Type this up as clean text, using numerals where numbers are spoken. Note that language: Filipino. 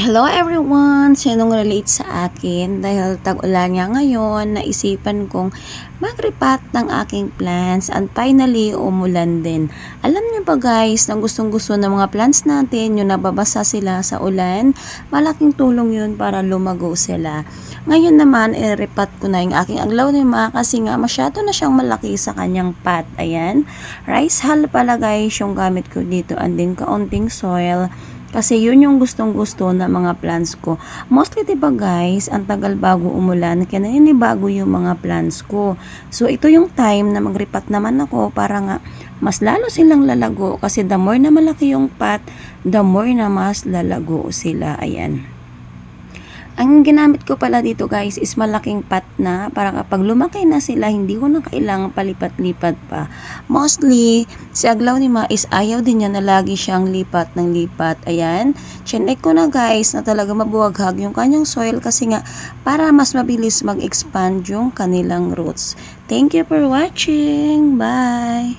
Hello everyone! Sinong relate sa akin? Dahil tag-ulan nga ngayon, naisipan kong mag-repat ng aking plants and finally umulan din. Alam niyo ba guys, na gustong-gusto ng mga plants natin, yung nababasa sila sa ulan, malaking tulong yun para lumago sila. Ngayon naman, i-repat ko na yung aking aglaonema kasi nga masyado na siyang malaki sa kanyang pot. Ayan, rice hull pala guys yung gamit ko dito and din kaunting soil. Kasi yun yung gustong-gusto ng mga plants ko. Mostly diba guys, ang tagal bago umulan, kaya naninibago yung mga plants ko. So ito yung time na magripat naman ako para nga mas lalo silang lalago. Kasi the more na malaki yung pot, the more na mas lalago sila. Ayan. Ang ginamit ko pala dito guys is malaking pot na para kapag lumaki na sila hindi ko na kailangang palipat-lipat pa. Mostly, si aglaonema is ayaw din niya na lagi siyang lipat ng lipat. Ayan, chinek ko na guys na talaga mabuwaghag yung kanyang soil kasi nga para mas mabilis mag-expand yung kanilang roots. Thank you for watching. Bye!